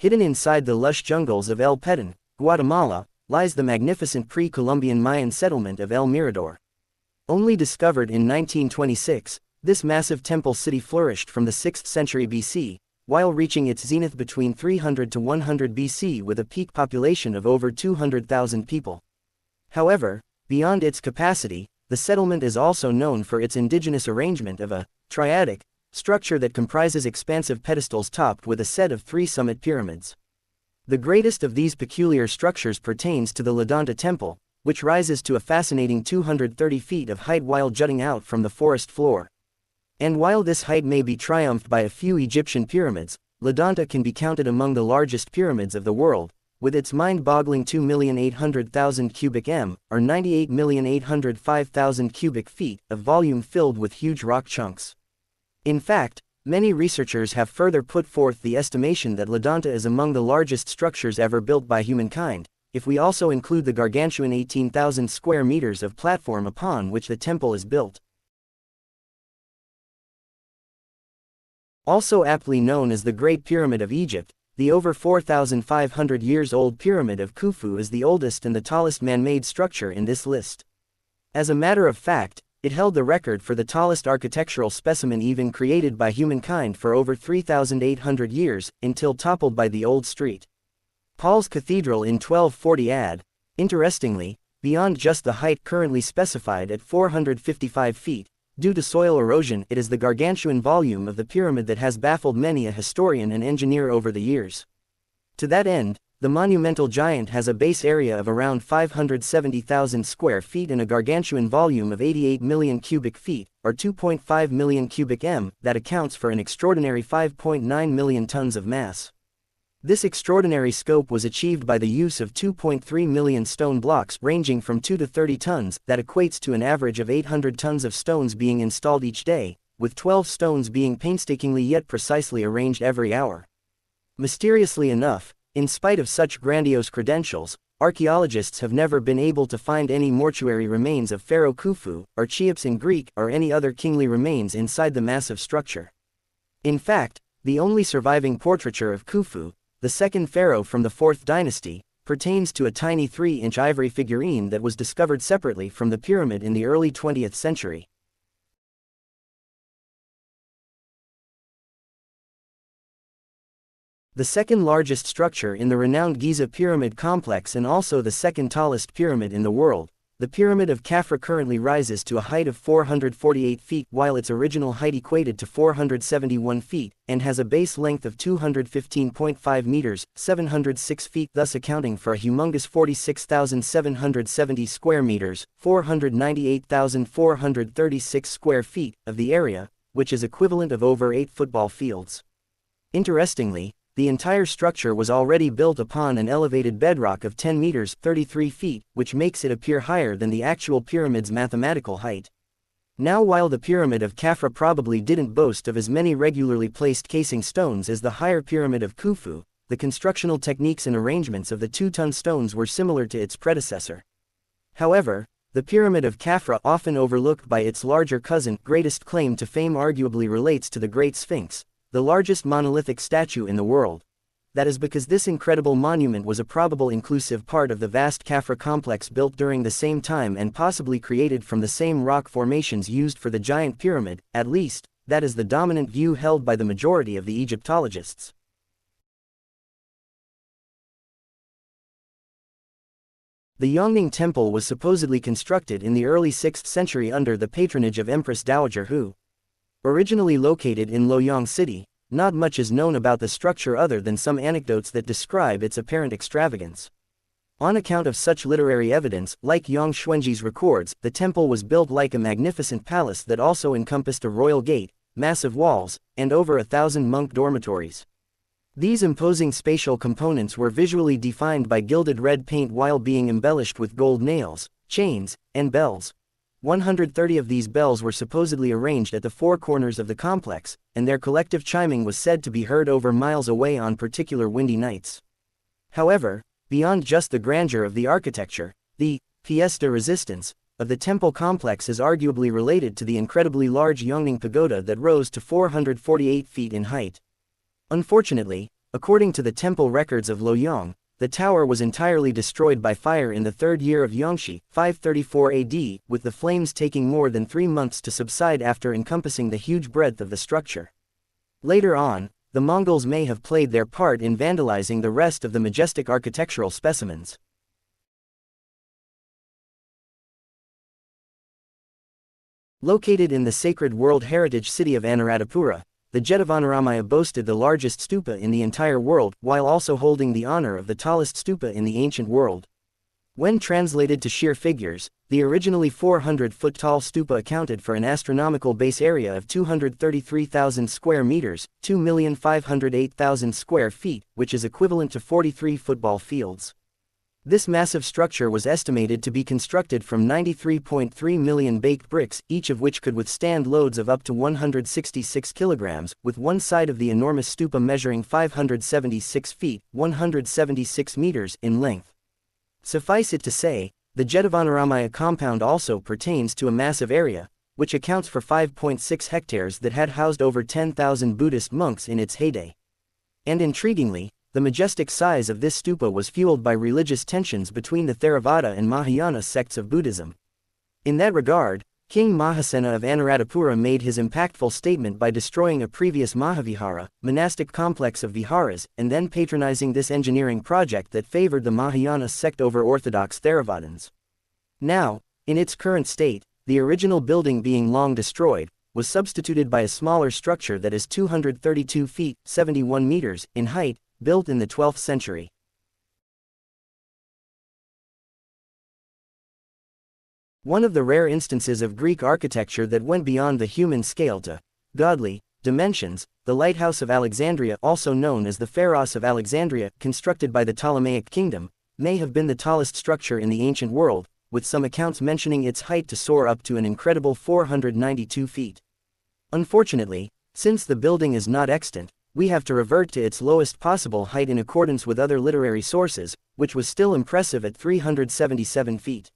Hidden inside the lush jungles of El Petén, Guatemala, lies the magnificent pre-Columbian Mayan settlement of El Mirador. Only discovered in 1926, this massive temple city flourished from the 6th century BC, while reaching its zenith between 300 to 100 BC with a peak population of over 200,000 people. However, beyond its capacity, the settlement is also known for its indigenous arrangement of a triadic structure that comprises expansive pedestals topped with a set of 3 summit pyramids. The greatest of these peculiar structures pertains to the Ladanta Temple, which rises to a fascinating 230 feet of height while jutting out from the forest floor. And while this height may be triumphed by a few Egyptian pyramids, Ladanta can be counted among the largest pyramids of the world, with its mind-boggling 2,800,000 cubic m, or 98,805,000 cubic feet, of volume filled with huge rock chunks. In fact, many researchers have further put forth the estimation that Ladanta is among the largest structures ever built by humankind, if we also include the gargantuan 18,000 square meters of platform upon which the temple is built. Also aptly known as the Great Pyramid of Egypt, the over 4,500 years old Pyramid of Khufu is the oldest and the tallest man-made structure in this list. As a matter of fact, it held the record for the tallest architectural specimen even created by humankind for over 3,800 years, until toppled by the Old Street Paul's Cathedral in 1240 AD. Interestingly, beyond just the height currently specified at 455 feet, due to soil erosion, it is the gargantuan volume of the pyramid that has baffled many a historian and engineer over the years. To that end, the monumental giant has a base area of around 570,000 square feet and a gargantuan volume of 88 million cubic feet, or 2.5 million cubic m, that accounts for an extraordinary 5.9 million tons of mass. This extraordinary scope was achieved by the use of 2.3 million stone blocks ranging from 2 to 30 tons, that equates to an average of 800 tons of stones being installed each day, with 12 stones being painstakingly yet precisely arranged every hour. Mysteriously enough, in spite of such grandiose credentials, archaeologists have never been able to find any mortuary remains of Pharaoh Khufu, or Cheops in Greek, or any other kingly remains inside the massive structure. In fact, the only surviving portraiture of Khufu, the second pharaoh from the 4th dynasty, pertains to a tiny 3-inch ivory figurine that was discovered separately from the pyramid in the early 20th century. The second largest structure in the renowned Giza pyramid complex and also the second tallest pyramid in the world, the Pyramid of Khafra currently rises to a height of 448 feet while its original height equated to 471 feet, and has a base length of 215.5 meters, 706 feet, thus accounting for a humongous 46,770 square meters, 498,436 square feet, of the area, which is equivalent of over 8 football fields. Interestingly, the entire structure was already built upon an elevated bedrock of 10 meters 33 feet, which makes it appear higher than the actual pyramid's mathematical height. Now, while the Pyramid of Khafra probably didn't boast of as many regularly placed casing stones as the higher Pyramid of Khufu, the constructional techniques and arrangements of the 2-ton stones were similar to its predecessor. However, the Pyramid of Khafra, often overlooked by its larger cousin, greatest claim to fame arguably relates to the Great Sphinx, the largest monolithic statue in the world. That is because this incredible monument was a probable inclusive part of the vast Khafra complex built during the same time and possibly created from the same rock formations used for the giant pyramid. At least, that is the dominant view held by the majority of the Egyptologists. The Yongning Temple was supposedly constructed in the early 6th century under the patronage of Empress Dowager Hu. Originally located in Luoyang City, not much is known about the structure other than some anecdotes that describe its apparent extravagance. On account of such literary evidence, like Yang Xuanji's records, the temple was built like a magnificent palace that also encompassed a royal gate, massive walls, and over 1,000 monk dormitories. These imposing spatial components were visually defined by gilded red paint while being embellished with gold nails, chains, and bells. 130 of these bells were supposedly arranged at the 4 corners of the complex, and their collective chiming was said to be heard over miles away on particular windy nights. However, beyond just the grandeur of the architecture, the pièce de résistance of the temple complex is arguably related to the incredibly large Yongning Pagoda that rose to 448 feet in height. Unfortunately, According to the temple records of Loyang, the tower was entirely destroyed by fire in the 3rd year of Yongxi, 534 AD, with the flames taking more than 3 months to subside after encompassing the huge breadth of the structure. Later on, the Mongols may have played their part in vandalizing the rest of the majestic architectural specimens. Located in the sacred World Heritage City of Anuradhapura, the Jetavanaramaya boasted the largest stupa in the entire world, while also holding the honor of the tallest stupa in the ancient world. When translated to sheer figures, the originally 400-foot-tall stupa accounted for an astronomical base area of 233,000 square meters, 2,508,000 square feet, which is equivalent to 43 football fields. This massive structure was estimated to be constructed from 93.3 million baked bricks, each of which could withstand loads of up to 166 kilograms, with one side of the enormous stupa measuring 576 feet, 176 meters, in length. Suffice it to say, the Jetavanaramaya compound also pertains to a massive area, which accounts for 5.6 hectares that had housed over 10,000 Buddhist monks in its heyday. And intriguingly, the majestic size of this stupa was fueled by religious tensions between the Theravada and Mahayana sects of Buddhism. In that regard, King Mahasena of Anuradhapura made his impactful statement by destroying a previous Mahavihara, monastic complex of viharas, and then patronizing this engineering project that favored the Mahayana sect over orthodox Theravadins. Now, in its current state, the original building being long destroyed, was substituted by a smaller structure that is 232 feet, 71 meters, in height, built in the 12th century. One of the rare instances of Greek architecture that went beyond the human scale to godly dimensions, the Lighthouse of Alexandria, also known as the Pharos of Alexandria, constructed by the Ptolemaic kingdom, may have been the tallest structure in the ancient world, with some accounts mentioning its height to soar up to an incredible 492 feet. Unfortunately, since the building is not extant, we have to revert to its lowest possible height in accordance with other literary sources, which was still impressive at 377 feet.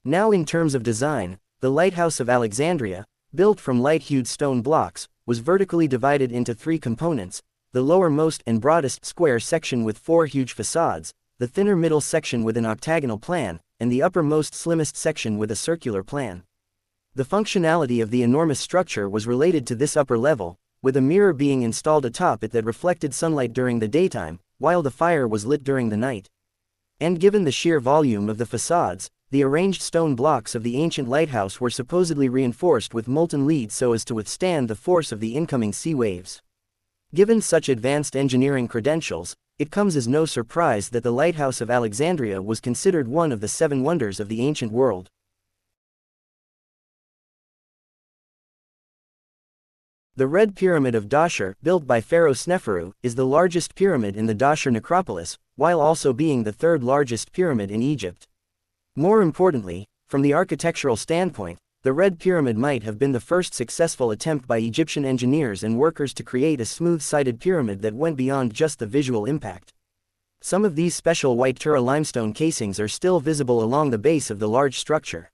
Now, in terms of design, the Lighthouse of Alexandria, built from light-hued stone blocks, was vertically divided into 3 components: the lowermost and broadest square section with 4 huge facades, the thinner middle section with an octagonal plan, and the uppermost slimmest section with a circular plan. The functionality of the enormous structure was related to this upper level, with a mirror being installed atop it that reflected sunlight during the daytime, while the fire was lit during the night. And given the sheer volume of the facades, the arranged stone blocks of the ancient lighthouse were supposedly reinforced with molten lead so as to withstand the force of the incoming sea waves. Given such advanced engineering credentials, it comes as no surprise that the Lighthouse of Alexandria was considered one of the 7 wonders of the ancient world. The Red Pyramid of Dashur, built by Pharaoh Sneferu, is the largest pyramid in the Dashur necropolis, while also being the 3rd largest pyramid in Egypt. More importantly, from the architectural standpoint, the Red Pyramid might have been the first successful attempt by Egyptian engineers and workers to create a smooth-sided pyramid that went beyond just the visual impact. Some of these special white Tura limestone casings are still visible along the base of the large structure.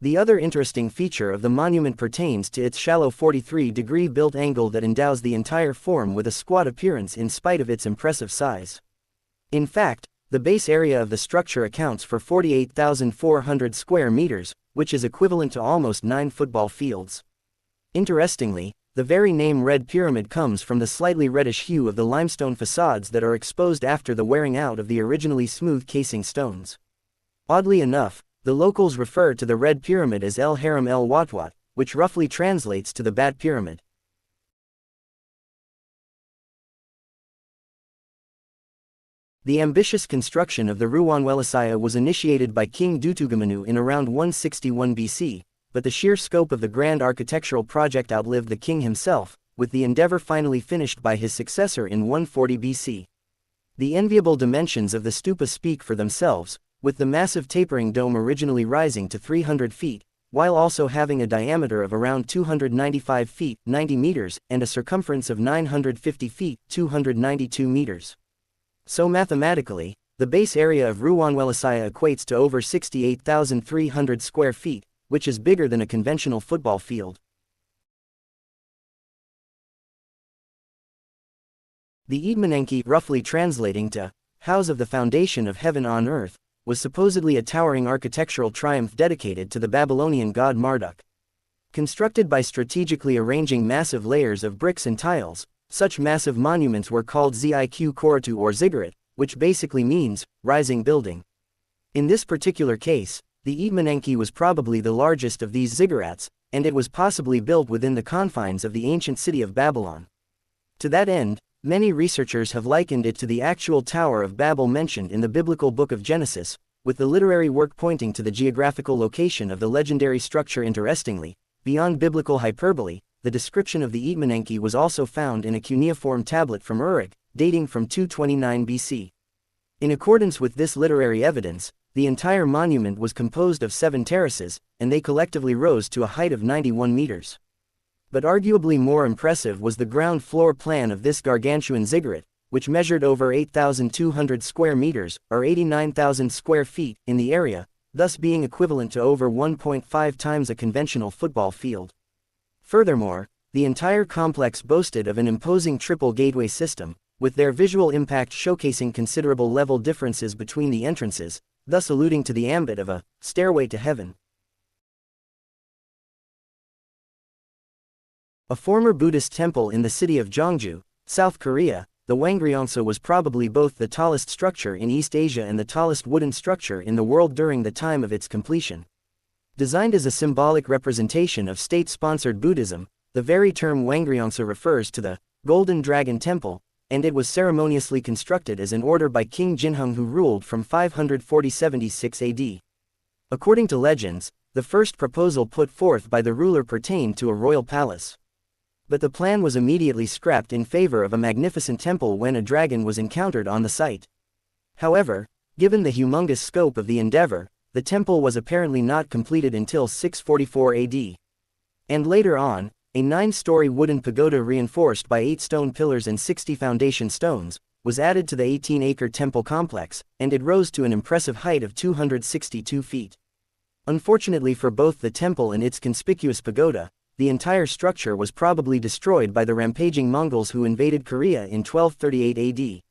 The other interesting feature of the monument pertains to its shallow 43-degree built angle that endows the entire form with a squat appearance in spite of its impressive size. In fact, the base area of the structure accounts for 48,400 square meters, which is equivalent to almost 9 football fields. Interestingly, the very name Red Pyramid comes from the slightly reddish hue of the limestone facades that are exposed after the wearing out of the originally smooth casing stones. Oddly enough, the locals refer to the Red Pyramid as El Haram El Watwat, which roughly translates to the Bat Pyramid. The ambitious construction of the Ruwanwelisaya was initiated by King Dutugamanu in around 161 BC, but the sheer scope of the grand architectural project outlived the king himself, with the endeavor finally finished by his successor in 140 BC. The enviable dimensions of the stupa speak for themselves, with the massive tapering dome originally rising to 300 feet, while also having a diameter of around 295 feet, 90 meters, and a circumference of 950 feet, 292 meters. So mathematically, the base area of Ruwanwelisaya equates to over 68,300 square feet, which is bigger than a conventional football field. The Eatmanenki, roughly translating to House of the Foundation of Heaven on Earth, was supposedly a towering architectural triumph dedicated to the Babylonian god Marduk. Constructed by strategically arranging massive layers of bricks and tiles, such massive monuments were called Zik Koratu or ziggurat, which basically means rising building. In this particular case, the Eatmanenki was probably the largest of these ziggurats, and it was possibly built within the confines of the ancient city of Babylon. To that end, many researchers have likened it to the actual Tower of Babel mentioned in the biblical book of Genesis, with the literary work pointing to the geographical location of the legendary structure. Interestingly, beyond biblical hyperbole, the description of the Eatmanenki was also found in a cuneiform tablet from Uruk, dating from 229 BC. In accordance with this literary evidence, the entire monument was composed of 7 terraces, and they collectively rose to a height of 91 meters. But arguably more impressive was the ground floor plan of this gargantuan ziggurat, which measured over 8,200 square meters, or 89,000 square feet, in the area, thus being equivalent to over 1.5 times a conventional football field. Furthermore, the entire complex boasted of an imposing triple gateway system, with their visual impact showcasing considerable level differences between the entrances, thus alluding to the ambit of a stairway to heaven. A former Buddhist temple in the city of Jeongju, South Korea, the Wangryongsa was probably both the tallest structure in East Asia and the tallest wooden structure in the world during the time of its completion. Designed as a symbolic representation of state-sponsored Buddhism, the very term Wangryongsa refers to the Golden Dragon Temple, and it was ceremoniously constructed as an order by King Jinhung, who ruled from 546 AD. According to legends, the first proposal put forth by the ruler pertained to a royal palace. But the plan was immediately scrapped in favor of a magnificent temple when a dragon was encountered on the site. However, given the humongous scope of the endeavor, the temple was apparently not completed until 644 AD. And later on, a 9-story wooden pagoda reinforced by 8 stone pillars and 60 foundation stones, was added to the 18-acre temple complex, and it rose to an impressive height of 262 feet. Unfortunately for both the temple and its conspicuous pagoda, the entire structure was probably destroyed by the rampaging Mongols who invaded Korea in 1238 AD.